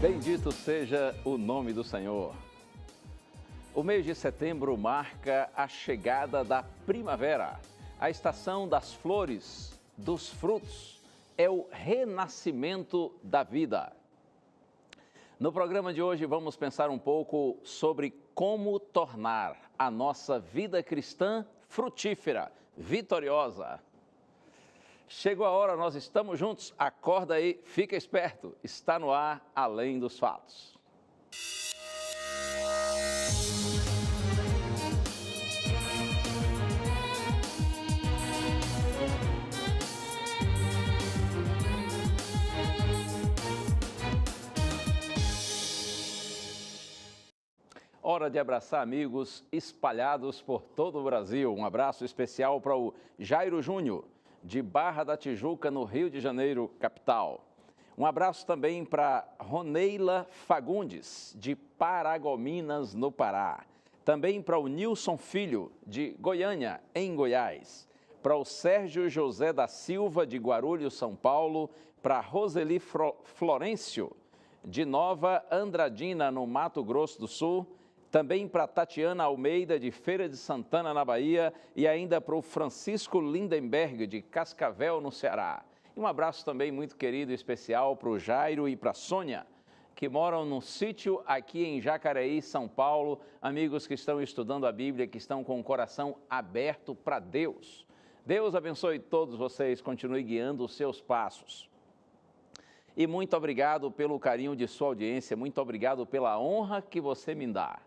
Bendito seja o nome do Senhor. O mês de setembro marca a chegada da primavera, a estação das flores, dos frutos, é o renascimento da vida. No programa de hoje vamos pensar um pouco sobre como tornar a nossa vida cristã frutífera, vitoriosa. Chegou a hora, nós estamos juntos, acorda aí, fica esperto, está no ar Além dos Fatos. Hora de abraçar amigos espalhados por todo o Brasil. Um abraço especial para o Jairo Júnior, de Barra da Tijuca, no Rio de Janeiro, capital. Um abraço também para Roneila Fagundes, de Paragominas, no Pará. Também para o Nilson Filho, de Goiânia, em Goiás. Para o Sérgio José da Silva, de Guarulhos, São Paulo. Para Roseli Florencio, de Nova Andradina, no Mato Grosso do Sul. Também para Tatiana Almeida, de Feira de Santana, na Bahia, e ainda para o Francisco Lindenberg, de Cascavel, no Ceará. E um abraço também muito querido e especial para o Jairo e para a Sônia, que moram no sítio aqui em Jacareí, São Paulo, amigos que estão estudando a Bíblia, que estão com o coração aberto para Deus. Deus abençoe todos vocês, continue guiando os seus passos. E muito obrigado pelo carinho de sua audiência, muito obrigado pela honra que você me dá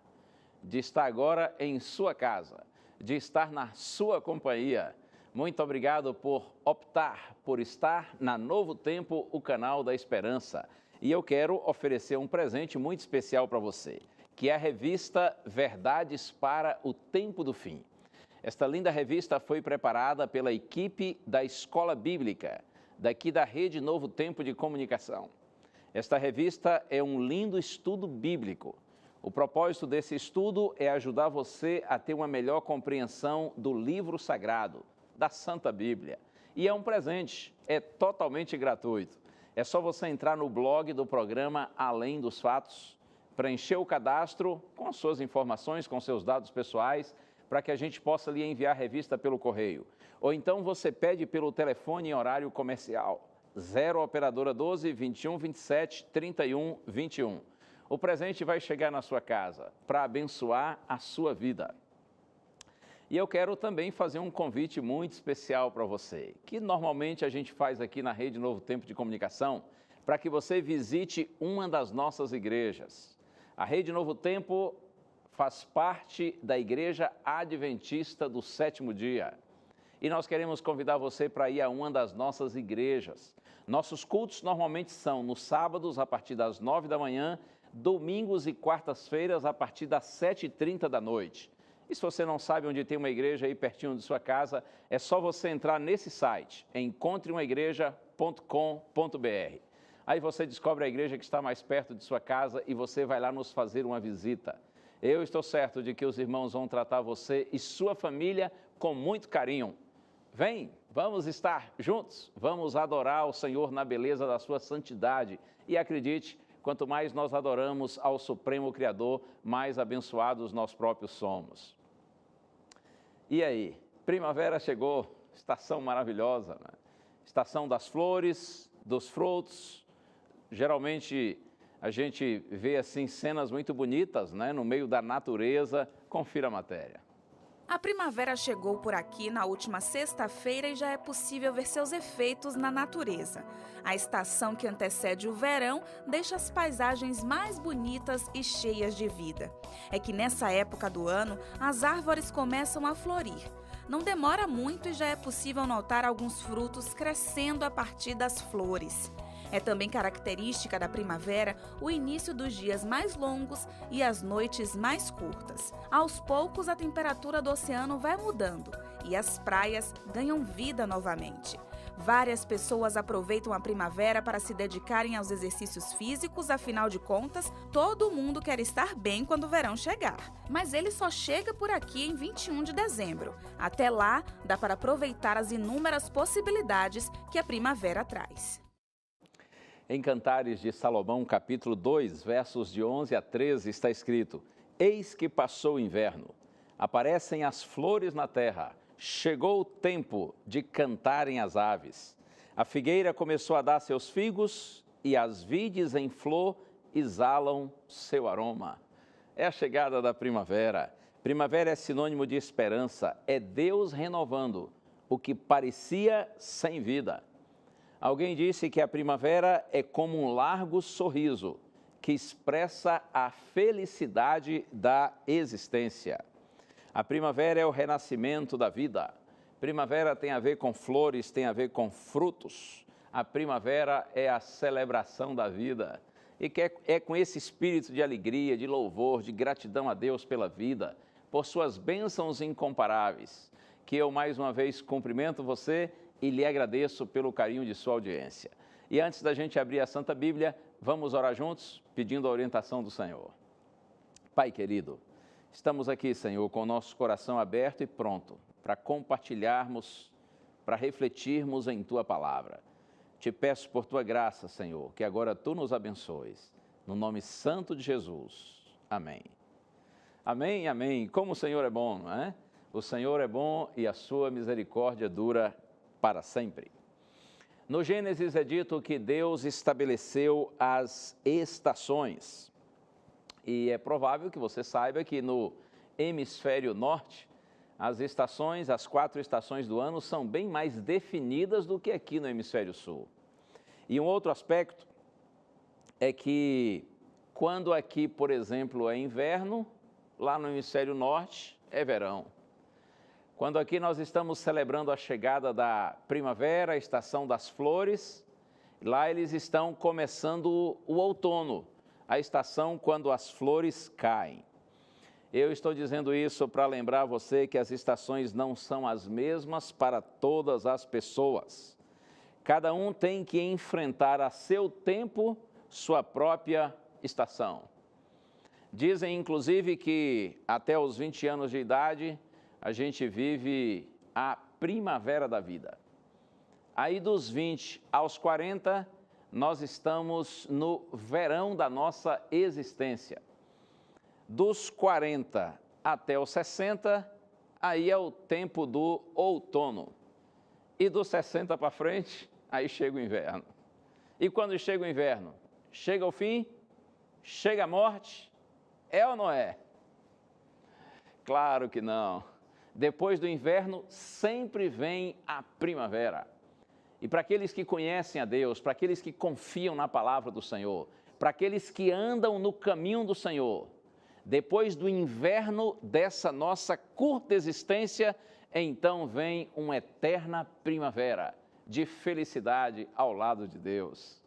de estar agora em sua casa, de estar na sua companhia. Muito obrigado por optar por estar na Novo Tempo, o canal da Esperança. E eu quero oferecer um presente muito especial para você, que é a revista Verdades para o Tempo do Fim. Esta linda revista foi preparada pela equipe da Escola Bíblica, daqui da Rede Novo Tempo de Comunicação. Esta revista é um lindo estudo bíblico. O propósito desse estudo é ajudar você a ter uma melhor compreensão do livro sagrado, da Santa Bíblia. E é um presente, é totalmente gratuito. É só você entrar no blog do programa Além dos Fatos, preencher o cadastro com as suas informações, com seus dados pessoais, para que a gente possa lhe enviar a revista pelo correio. Ou então você pede pelo telefone em horário comercial, 0 operadora 12 21 27 31 21. O presente vai chegar na sua casa para abençoar a sua vida. E eu quero também fazer um convite muito especial para você, que normalmente a gente faz aqui na Rede Novo Tempo de Comunicação, para que você visite uma das nossas igrejas. A Rede Novo Tempo faz parte da Igreja Adventista do Sétimo Dia. E nós queremos convidar você para ir a uma das nossas igrejas. Nossos cultos normalmente são nos sábados, a partir das 9 da manhã, domingos e quartas-feiras, a partir das 7h30 da noite. E se você não sabe onde tem uma igreja aí pertinho de sua casa, é só você entrar nesse site, encontreumaigreja.com.br. Aí você descobre a igreja que está mais perto de sua casa e você vai lá nos fazer uma visita. Eu estou certo de que os irmãos vão tratar você e sua família com muito carinho. Vem, vamos estar juntos, vamos adorar o Senhor na beleza da sua santidade. E acredite, quanto mais nós adoramos ao Supremo Criador, mais abençoados nós próprios somos. E aí, primavera chegou, estação maravilhosa, né? Estação das flores, dos frutos. Geralmente a gente vê assim cenas muito bonitas, né? No meio da natureza. Confira a matéria. A primavera chegou por aqui na última sexta-feira e já é possível ver seus efeitos na natureza. A estação que antecede o verão deixa as paisagens mais bonitas e cheias de vida. É que nessa época do ano, as árvores começam a florir. Não demora muito e já é possível notar alguns frutos crescendo a partir das flores. É também característica da primavera o início dos dias mais longos e as noites mais curtas. Aos poucos, a temperatura do oceano vai mudando e as praias ganham vida novamente. Várias pessoas aproveitam a primavera para se dedicarem aos exercícios físicos, afinal de contas, todo mundo quer estar bem quando o verão chegar. Mas ele só chega por aqui em 21 de dezembro. Até lá, dá para aproveitar as inúmeras possibilidades que a primavera traz. Em Cantares de Salomão, capítulo 2, versos de 11 a 13, está escrito: Eis que passou o inverno, aparecem as flores na terra, chegou o tempo de cantarem as aves. A figueira começou a dar seus figos e as vides em flor exalam seu aroma. É a chegada da primavera. Primavera é sinônimo de esperança, é Deus renovando o que parecia sem vida. Alguém disse que a primavera é como um largo sorriso que expressa a felicidade da existência. A primavera é o renascimento da vida. Primavera tem a ver com flores, tem a ver com frutos. A primavera é a celebração da vida. E que é com esse espírito de alegria, de louvor, de gratidão a Deus pela vida, por suas bênçãos incomparáveis, que eu mais uma vez cumprimento você e lhe agradeço pelo carinho de sua audiência. E antes da gente abrir a Santa Bíblia, vamos orar juntos, pedindo a orientação do Senhor. Pai querido, estamos aqui, Senhor, com o nosso coração aberto e pronto para compartilharmos, para refletirmos em Tua Palavra. Te peço por Tua graça, Senhor, que agora Tu nos abençoes. No nome santo de Jesus. Amém. Amém, amém. Como o Senhor é bom, não é? O Senhor é bom e a sua misericórdia dura para sempre. No Gênesis é dito que Deus estabeleceu as estações. E é provável que você saiba que no hemisfério norte, as estações, as 4 estações do ano são bem mais definidas do que aqui no hemisfério sul. E um outro aspecto é que quando aqui, por exemplo, é inverno, lá no hemisfério norte é verão. Quando aqui nós estamos celebrando a chegada da primavera, a estação das flores, lá eles estão começando o outono, a estação quando as flores caem. Eu estou dizendo isso para lembrar você que as estações não são as mesmas para todas as pessoas. Cada um tem que enfrentar a seu tempo sua própria estação. Dizem, inclusive, que até os 20 anos de idade, a gente vive a primavera da vida. Aí dos 20 aos 40, nós estamos no verão da nossa existência. Dos 40 até os 60, aí é o tempo do outono. E dos 60 para frente, aí chega o inverno. E quando chega o inverno? Chega o fim? Chega a morte? É ou não é? Claro que não. Depois do inverno, sempre vem a primavera. E para aqueles que conhecem a Deus, para aqueles que confiam na palavra do Senhor, para aqueles que andam no caminho do Senhor, depois do inverno dessa nossa curta existência, então vem uma eterna primavera de felicidade ao lado de Deus.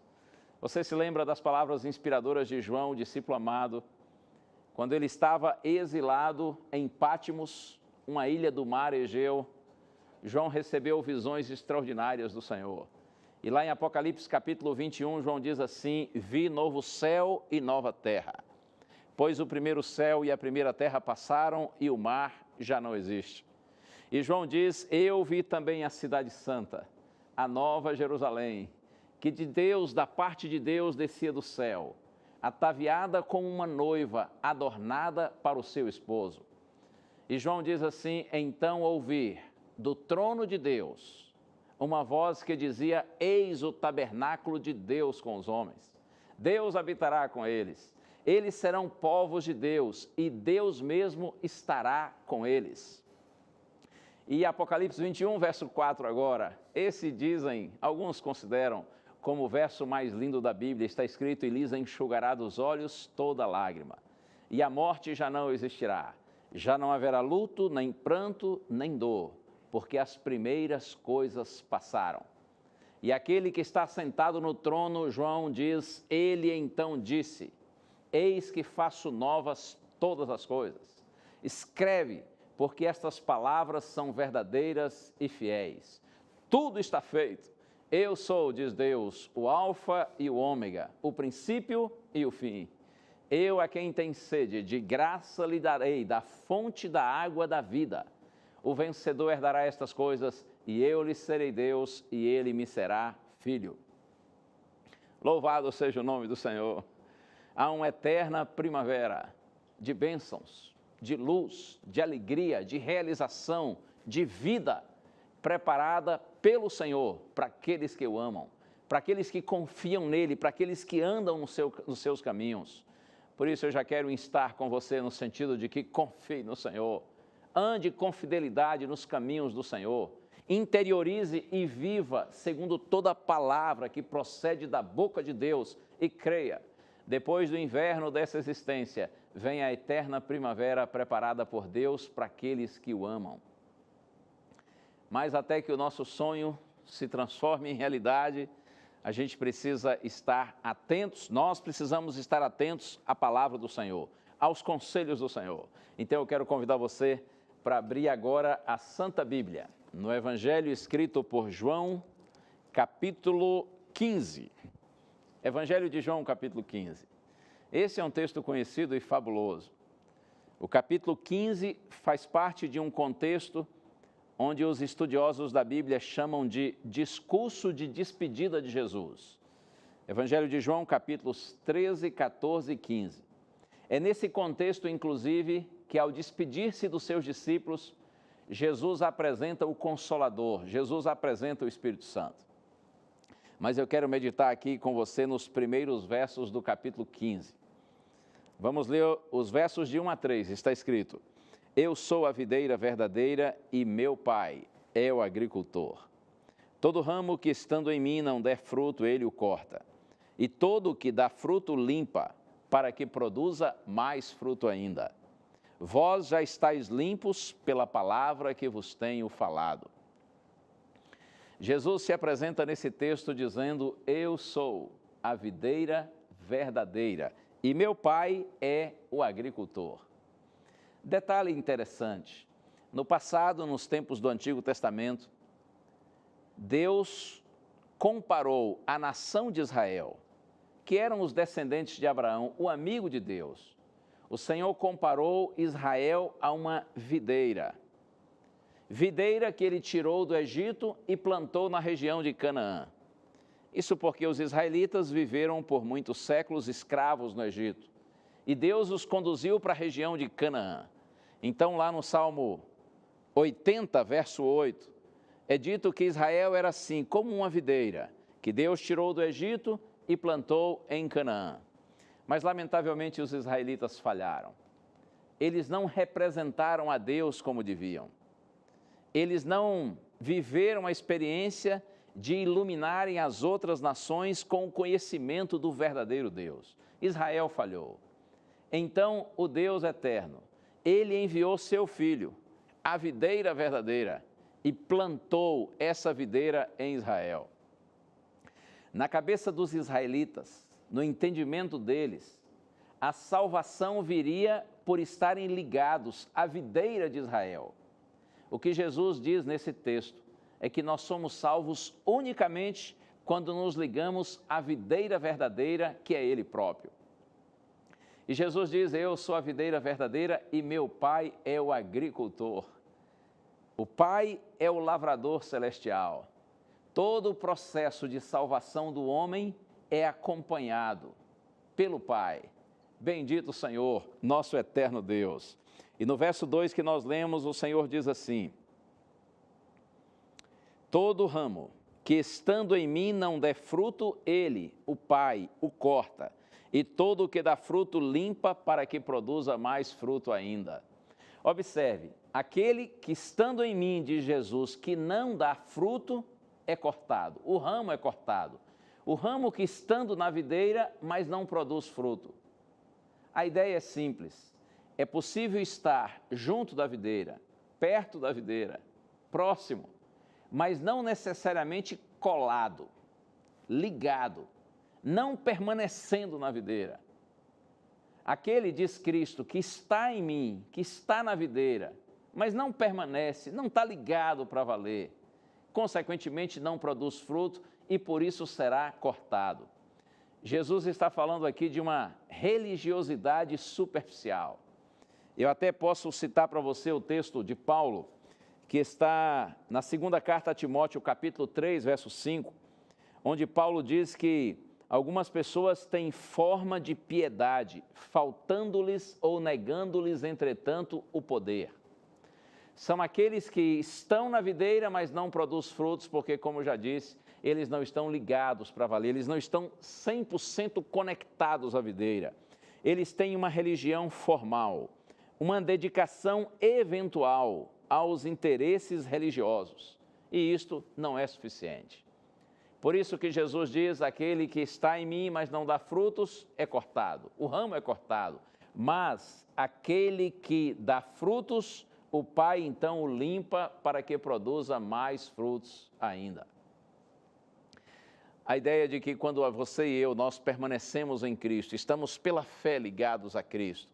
Você se lembra das palavras inspiradoras de João, discípulo amado, quando ele estava exilado em Pátimos, uma ilha do mar Egeu? João recebeu visões extraordinárias do Senhor. E lá em Apocalipse capítulo 21, João diz assim: vi novo céu e nova terra, pois o primeiro céu e a primeira terra passaram e o mar já não existe. E João diz: eu vi também a cidade santa, a nova Jerusalém, que de Deus, da parte de Deus, descia do céu, ataviada como uma noiva, adornada para o seu esposo. E João diz assim: então ouvi do trono de Deus uma voz que dizia: eis o tabernáculo de Deus com os homens. Deus habitará com eles. Eles serão povos de Deus e Deus mesmo estará com eles. E Apocalipse 21, verso 4 agora, esse dizem, alguns consideram como o verso mais lindo da Bíblia. Está escrito: e lhes enxugará dos olhos toda lágrima, e a morte já não existirá. Já não haverá luto, nem pranto, nem dor, porque as primeiras coisas passaram. E aquele que está sentado no trono, João diz, ele então disse: eis que faço novas todas as coisas. Escreve, porque estas palavras são verdadeiras e fiéis. Tudo está feito. Eu sou, diz Deus, o Alfa e o Ômega, o princípio e o fim. Eu, a quem tem sede, de graça lhe darei da fonte da água da vida. O vencedor herdará estas coisas, e eu lhe serei Deus, e ele me será filho. Louvado seja o nome do Senhor. Há uma eterna primavera de bênçãos, de luz, de alegria, de realização, de vida preparada pelo Senhor para aqueles que o amam, para aqueles que confiam nele, para aqueles que andam nos seus caminhos. Por isso eu já quero instar com você no sentido de que confie no Senhor, ande com fidelidade nos caminhos do Senhor, interiorize e viva segundo toda a palavra que procede da boca de Deus e creia. Depois do inverno dessa existência, vem a eterna primavera preparada por Deus para aqueles que o amam. Mas até que o nosso sonho se transforme em realidade, a gente precisa estar atentos, nós precisamos estar atentos à palavra do Senhor, aos conselhos do Senhor. Então eu quero convidar você para abrir agora a Santa Bíblia, no Evangelho escrito por João, capítulo 15. Evangelho de João, capítulo 15. Esse é um texto conhecido e fabuloso. O capítulo 15 faz parte de um contexto onde os estudiosos da Bíblia chamam de discurso de despedida de Jesus. Evangelho de João, capítulos 13, 14 e 15. É nesse contexto, inclusive, que ao despedir-se dos seus discípulos, Jesus apresenta o Consolador, Jesus apresenta o Espírito Santo. Mas eu quero meditar aqui com você nos primeiros versos do capítulo 15. Vamos ler os versos de 1 a 3, está escrito: Eu sou a videira verdadeira e meu Pai é o agricultor. Todo ramo que estando em mim não der fruto, ele o corta. E todo que dá fruto limpa, para que produza mais fruto ainda. Vós já estáis limpos pela palavra que vos tenho falado. Jesus se apresenta nesse texto dizendo: Eu sou a videira verdadeira e meu Pai é o agricultor. Detalhe interessante, no passado, nos tempos do Antigo Testamento, Deus comparou a nação de Israel, que eram os descendentes de Abraão, o amigo de Deus. O Senhor comparou Israel a uma videira. Videira que ele tirou do Egito e plantou na região de Canaã. Isso porque os israelitas viveram por muitos séculos escravos no Egito. E Deus os conduziu para a região de Canaã. Então, lá no Salmo 80, verso 8, é dito que Israel era assim, como uma videira, que Deus tirou do Egito e plantou em Canaã. Mas, lamentavelmente, os israelitas falharam. Eles não representaram a Deus como deviam. Eles não viveram a experiência de iluminarem as outras nações com o conhecimento do verdadeiro Deus. Israel falhou. Então, o Deus eterno, ele enviou seu filho, a videira verdadeira, e plantou essa videira em Israel. Na cabeça dos israelitas, no entendimento deles, a salvação viria por estarem ligados à videira de Israel. O que Jesus diz nesse texto é que nós somos salvos unicamente quando nos ligamos à videira verdadeira, que é Ele próprio. E Jesus diz: Eu sou a videira verdadeira e meu Pai é o agricultor. O Pai é o lavrador celestial. Todo o processo de salvação do homem é acompanhado pelo Pai. Bendito o Senhor, nosso eterno Deus. E no verso 2 que nós lemos, o Senhor diz assim: Todo ramo que estando em mim não der fruto, ele, o Pai, o corta. E todo o que dá fruto limpa para que produza mais fruto ainda. Observe, aquele que estando em mim, diz Jesus, que não dá fruto, é cortado. O ramo é cortado. O ramo que estando na videira, mas não produz fruto. A ideia é simples. É possível estar junto da videira, perto da videira, próximo, mas não necessariamente colado, ligado, não permanecendo na videira. Aquele, diz Cristo, que está em mim, que está na videira, mas não permanece, não está ligado para valer, consequentemente não produz fruto e por isso será cortado. Jesus está falando aqui de uma religiosidade superficial. Eu até posso citar para você o texto de Paulo, que está na segunda carta a Timóteo, capítulo 3, verso 5, onde Paulo diz que Algumas pessoas têm forma de piedade, faltando-lhes ou negando-lhes, entretanto, o poder. São aqueles que estão na videira, mas não produzem frutos, porque, como eu já disse, eles não estão ligados para valer, eles não estão 100% conectados à videira. Eles têm uma religião formal, uma dedicação eventual aos interesses religiosos, e isto não é suficiente. Por isso que Jesus diz, aquele que está em mim, mas não dá frutos, é cortado. O ramo é cortado, mas aquele que dá frutos, o Pai então o limpa para que produza mais frutos ainda. A ideia de que quando você e eu, nós permanecemos em Cristo, estamos pela fé ligados a Cristo,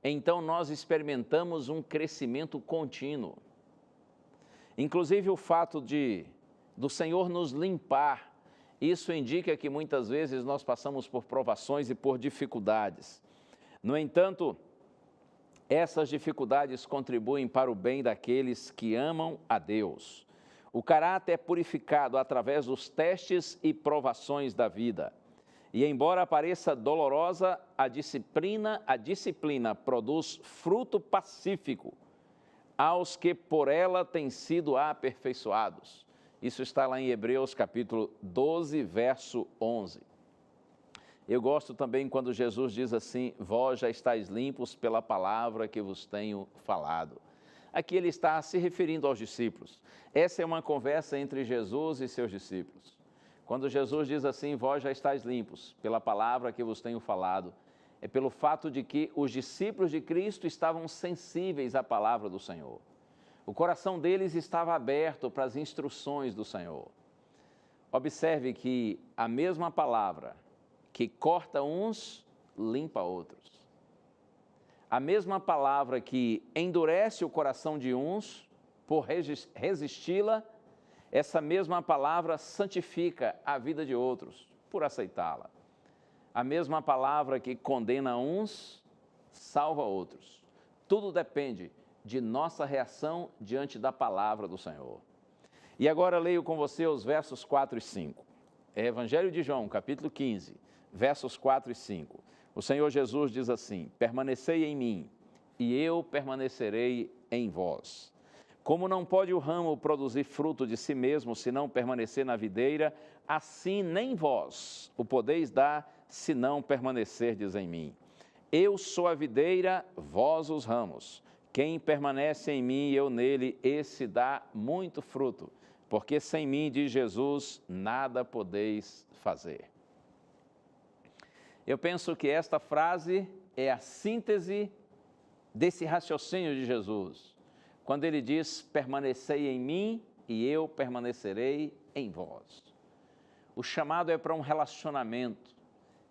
então nós experimentamos um crescimento contínuo. Inclusive o fato do Senhor nos limpar, isso indica que muitas vezes nós passamos por provações e por dificuldades. No entanto, essas dificuldades contribuem para o bem daqueles que amam a Deus. O caráter é purificado através dos testes e provações da vida. E embora pareça dolorosa, a disciplina produz fruto pacífico aos que por ela têm sido aperfeiçoados. Isso está lá em Hebreus capítulo 12, verso 11. Eu gosto também quando Jesus diz assim, vós já estáis limpos pela palavra que vos tenho falado. Aqui ele está se referindo aos discípulos. Essa é uma conversa entre Jesus e seus discípulos. Quando Jesus diz assim, vós já estáis limpos pela palavra que vos tenho falado, é pelo fato de que os discípulos de Cristo estavam sensíveis à palavra do Senhor. O coração deles estava aberto para as instruções do Senhor. Observe que a mesma palavra que corta uns, limpa outros. A mesma palavra que endurece o coração de uns, por resisti-la, essa mesma palavra santifica a vida de outros, por aceitá-la. A mesma palavra que condena uns, salva outros. Tudo depende de nossa reação diante da palavra do Senhor. E agora leio com você os versos 4 e 5. É Evangelho de João, capítulo 15, versos 4 e 5. O Senhor Jesus diz assim, permanecei em mim, e eu permanecerei em vós. Como não pode o ramo produzir fruto de si mesmo, se não permanecer na videira, assim nem vós o podeis dar, se não permanecerdes em mim. Eu sou a videira, vós os ramos. Quem permanece em mim e eu nele, esse dá muito fruto, porque sem mim, diz Jesus, nada podeis fazer. Eu penso que esta frase é a síntese desse raciocínio de Jesus, quando ele diz, permanecei em mim e eu permanecerei em vós. O chamado é para um relacionamento,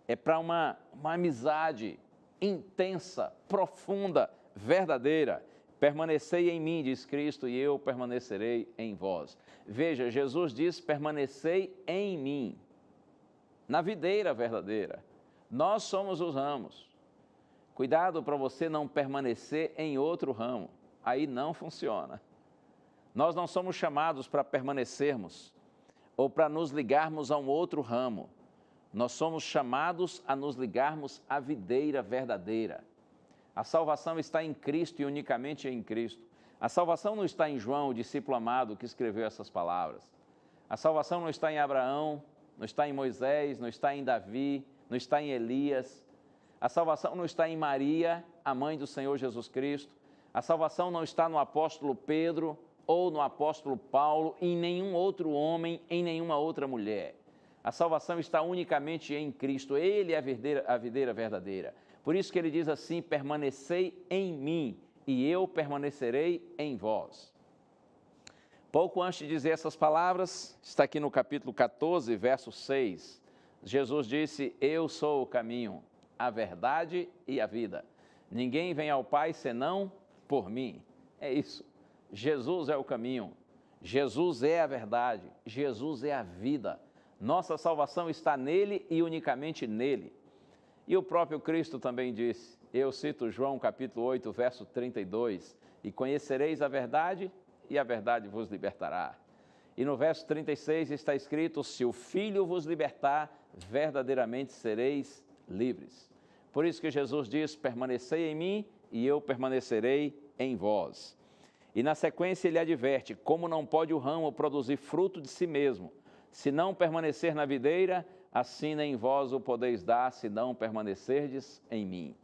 é para uma amizade intensa, profunda, verdadeira. Permanecei em mim, diz Cristo, e eu permanecerei em vós. Veja, Jesus diz, permanecei em mim, na videira verdadeira. Nós somos os ramos. Cuidado para você não permanecer em outro ramo. Aí não funciona. Nós não somos chamados para permanecermos ou para nos ligarmos a um outro ramo. Nós somos chamados a nos ligarmos à videira verdadeira. A salvação está em Cristo e unicamente em Cristo. A salvação não está em João, o discípulo amado que escreveu essas palavras. A salvação não está em Abraão, não está em Moisés, não está em Davi, não está em Elias. A salvação não está em Maria, a mãe do Senhor Jesus Cristo. A salvação não está no apóstolo Pedro ou no apóstolo Paulo, em nenhum outro homem, em nenhuma outra mulher. A salvação está unicamente em Cristo. Ele é a videira verdadeira. Por isso que ele diz assim, permanecei em mim e eu permanecerei em vós. Pouco antes de dizer essas palavras, está aqui no capítulo 14, verso 6, Jesus disse, eu sou o caminho, a verdade e a vida. Ninguém vem ao Pai senão por mim. É isso. Jesus é o caminho, Jesus é a verdade, Jesus é a vida. Nossa salvação está nele e unicamente nele. E o próprio Cristo também disse, eu cito João capítulo 8, verso 32, e conhecereis a verdade e a verdade vos libertará. E no verso 36 está escrito, se o Filho vos libertar, verdadeiramente sereis livres. Por isso que Jesus diz, permanecei em mim e eu permanecerei em vós. E na sequência ele adverte, como não pode o ramo produzir fruto de si mesmo, se não permanecer na videira, assim nem vós o podeis dar, se não permanecerdes em mim.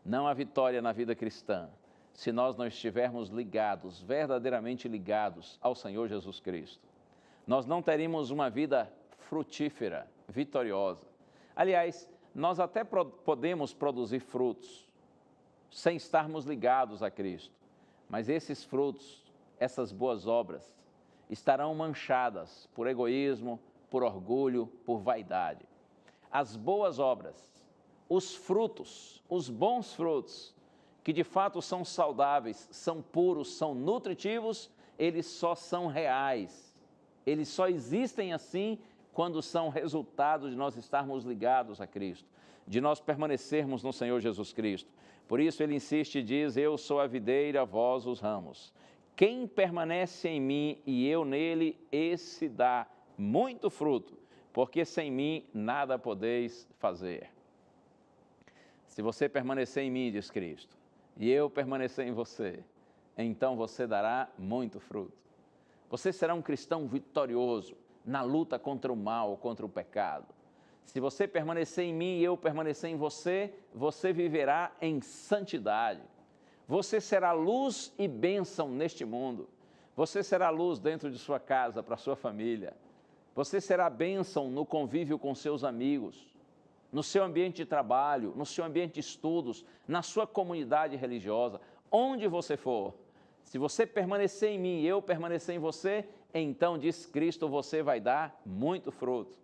Não há vitória na vida cristã, se nós não estivermos ligados, verdadeiramente ligados ao Senhor Jesus Cristo. Nós não teremos uma vida frutífera, vitoriosa. Aliás, nós até podemos produzir frutos, sem estarmos ligados a Cristo. Mas esses frutos, essas boas obras, estarão manchadas por egoísmo, por orgulho, por vaidade. As boas obras, os frutos, os bons frutos, que de fato são saudáveis, são puros, são nutritivos, eles só são reais. Eles só existem assim quando são resultado de nós estarmos ligados a Cristo, de nós permanecermos no Senhor Jesus Cristo. Por isso ele insiste e diz, eu sou a videira, vós os ramos. Quem permanece em mim e eu nele, esse dá muito fruto, porque sem mim nada podeis fazer. Se você permanecer em mim, diz Cristo, e eu permanecer em você, então você dará muito fruto. Você será um cristão vitorioso na luta contra o mal, contra o pecado. Se você permanecer em mim e eu permanecer em você, você viverá em santidade. Você será luz e bênção neste mundo. Você será luz dentro de sua casa, para sua família. Você será bênção no convívio com seus amigos, no seu ambiente de trabalho, no seu ambiente de estudos, na sua comunidade religiosa, onde você for. Se você permanecer em mim e eu permanecer em você, então, diz Cristo, você vai dar muito fruto.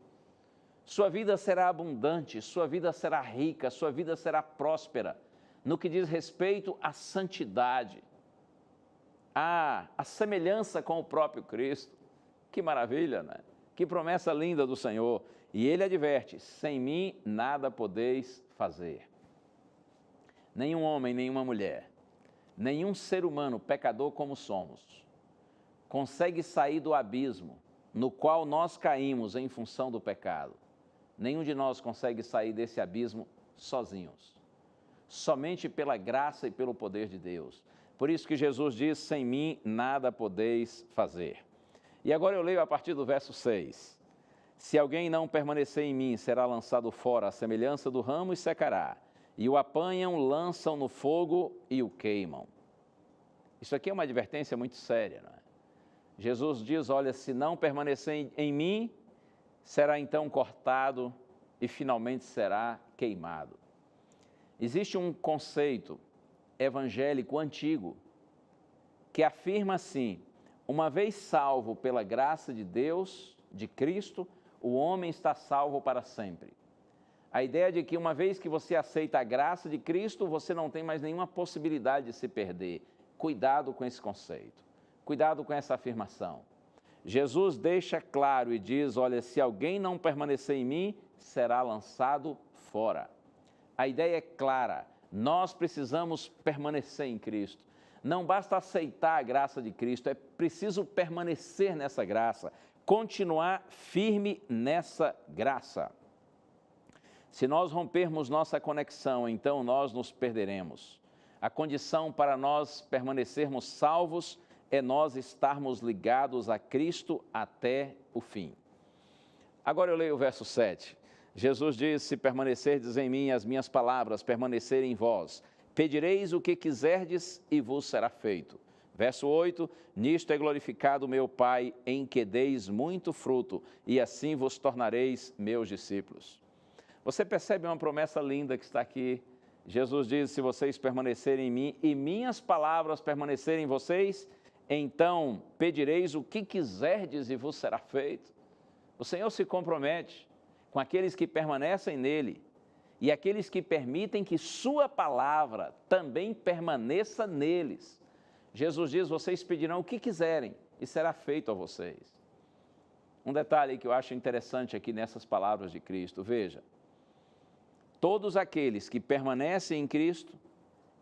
Sua vida será abundante, sua vida será rica, sua vida será próspera, no que diz respeito à santidade, à semelhança com o próprio Cristo. Que maravilha, né? Que promessa linda do Senhor. E ele adverte, sem mim nada podeis fazer. Nenhum homem, nenhuma mulher, nenhum ser humano pecador como somos, consegue sair do abismo no qual nós caímos em função do pecado. Nenhum de nós consegue sair desse abismo sozinhos. Somente pela graça e pelo poder de Deus. Por isso que Jesus diz, sem mim nada podeis fazer. E agora eu leio a partir do verso 6. Se alguém não permanecer em mim, será lançado fora à semelhança do ramo e secará. E o apanham, lançam no fogo e o queimam. Isso aqui é uma advertência muito séria, não é? Jesus diz, olha, se não permanecer em mim, será então cortado e finalmente será queimado. Existe um conceito evangélico antigo que afirma assim, uma vez salvo pela graça de Deus, de Cristo, o homem está salvo para sempre. A ideia de que uma vez que você aceita a graça de Cristo, você não tem mais nenhuma possibilidade de se perder. Cuidado com esse conceito. Cuidado com essa afirmação. Jesus deixa claro e diz, olha, se alguém não permanecer em mim, será lançado fora. A ideia é clara, nós precisamos permanecer em Cristo. Não basta aceitar a graça de Cristo, é preciso permanecer nessa graça, continuar firme nessa graça. Se nós rompermos nossa conexão, então nós nos perderemos. A condição para nós permanecermos salvos é nós estarmos ligados a Cristo até o fim. Agora eu leio o verso 7. Jesus diz, se permanecerdes em mim, as minhas palavras permanecerem em vós, pedireis o que quiserdes e vos será feito. Verso 8, nisto é glorificado meu Pai, em que deis muito fruto, e assim vos tornareis meus discípulos. Você percebe uma promessa linda que está aqui? Jesus diz, se vocês permanecerem em mim e minhas palavras permanecerem em vocês, então pedireis o que quiserdes e vos será feito. O Senhor se compromete com aqueles que permanecem nele e aqueles que permitem que sua palavra também permaneça neles. Jesus diz, vocês pedirão o que quiserem e será feito a vocês. Um detalhe que eu acho interessante aqui nessas palavras de Cristo, veja, todos aqueles que permanecem em Cristo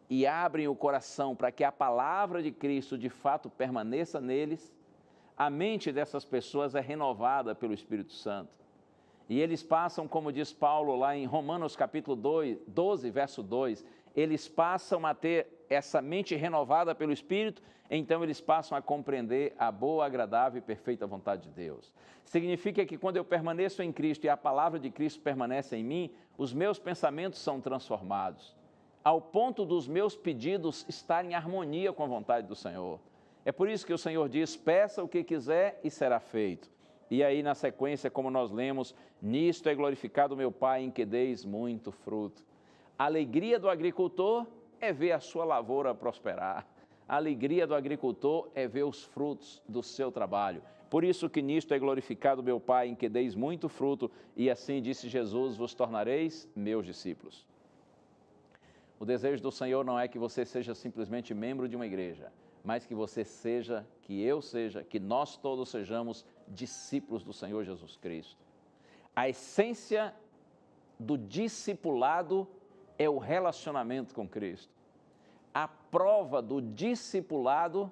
e abrem o coração para que a palavra de Cristo de fato permaneça neles, a mente dessas pessoas é renovada pelo Espírito Santo. E eles passam, como diz Paulo lá em Romanos capítulo 12, verso 2, eles passam a ter essa mente renovada pelo Espírito, então eles passam a compreender a boa, agradável e perfeita vontade de Deus. Significa que quando eu permaneço em Cristo e a palavra de Cristo permanece em mim, os meus pensamentos são transformados, ao ponto dos meus pedidos estarem em harmonia com a vontade do Senhor. É por isso que o Senhor diz, peça o que quiser e será feito. E aí na sequência, como nós lemos, nisto é glorificado meu Pai em que deis muito fruto. A alegria do agricultor é ver a sua lavoura prosperar. A alegria do agricultor é ver os frutos do seu trabalho. Por isso que nisto é glorificado meu Pai em que deis muito fruto, e assim disse Jesus, vos tornareis meus discípulos. O desejo do Senhor não é que você seja simplesmente membro de uma igreja, mas que você seja, que eu seja, que nós todos sejamos discípulos do Senhor Jesus Cristo. A essência do discipulado é o relacionamento com Cristo. A prova do discipulado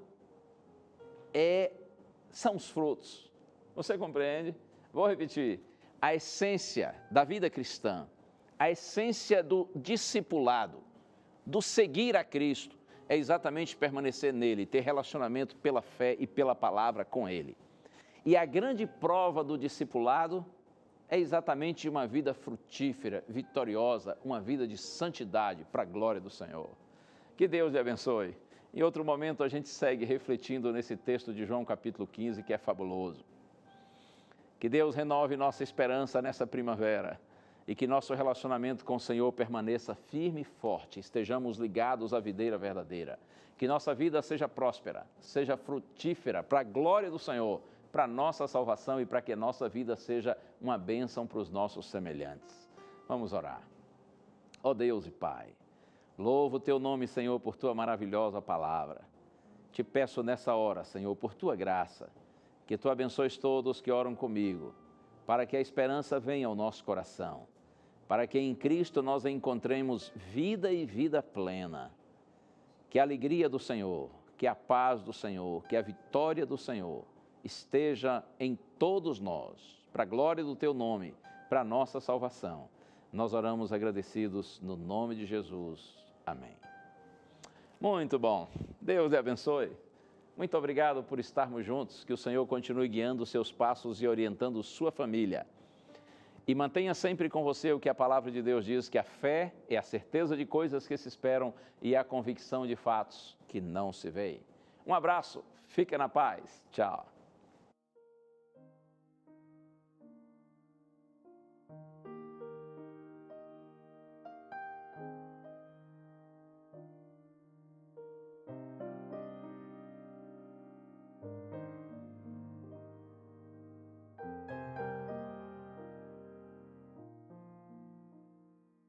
são os frutos. Você compreende? Vou repetir. A essência da vida cristã, a essência do discipulado, do seguir a Cristo, é exatamente permanecer nele, ter relacionamento pela fé e pela palavra com ele. E a grande prova do discipulado é exatamente uma vida frutífera, vitoriosa, uma vida de santidade para a glória do Senhor. Que Deus lhe abençoe. Em outro momento a gente segue refletindo nesse texto de João capítulo 15, que é fabuloso. Que Deus renove nossa esperança nessa primavera e que nosso relacionamento com o Senhor permaneça firme e forte, estejamos ligados à videira verdadeira. Que nossa vida seja próspera, seja frutífera para a glória do Senhor, para a nossa salvação e para que a nossa vida seja uma bênção para os nossos semelhantes. Vamos orar. Ó Deus e Pai, louvo o Teu nome, Senhor, por Tua maravilhosa palavra. Te peço nessa hora, Senhor, por Tua graça, que Tu abençoes todos que oram comigo, para que a esperança venha ao nosso coração, para que em Cristo nós encontremos vida e vida plena. Que a alegria do Senhor, que a paz do Senhor, que a vitória do Senhor esteja em todos nós, para a glória do Teu nome, para a nossa salvação. Nós oramos agradecidos no nome de Jesus. Amém. Muito bom. Deus lhe abençoe. Muito obrigado por estarmos juntos. Que o Senhor continue guiando os seus passos e orientando sua família. E mantenha sempre com você o que a palavra de Deus diz, que a fé é a certeza de coisas que se esperam e a convicção de fatos que não se veem. Um abraço. Fique na paz. Tchau.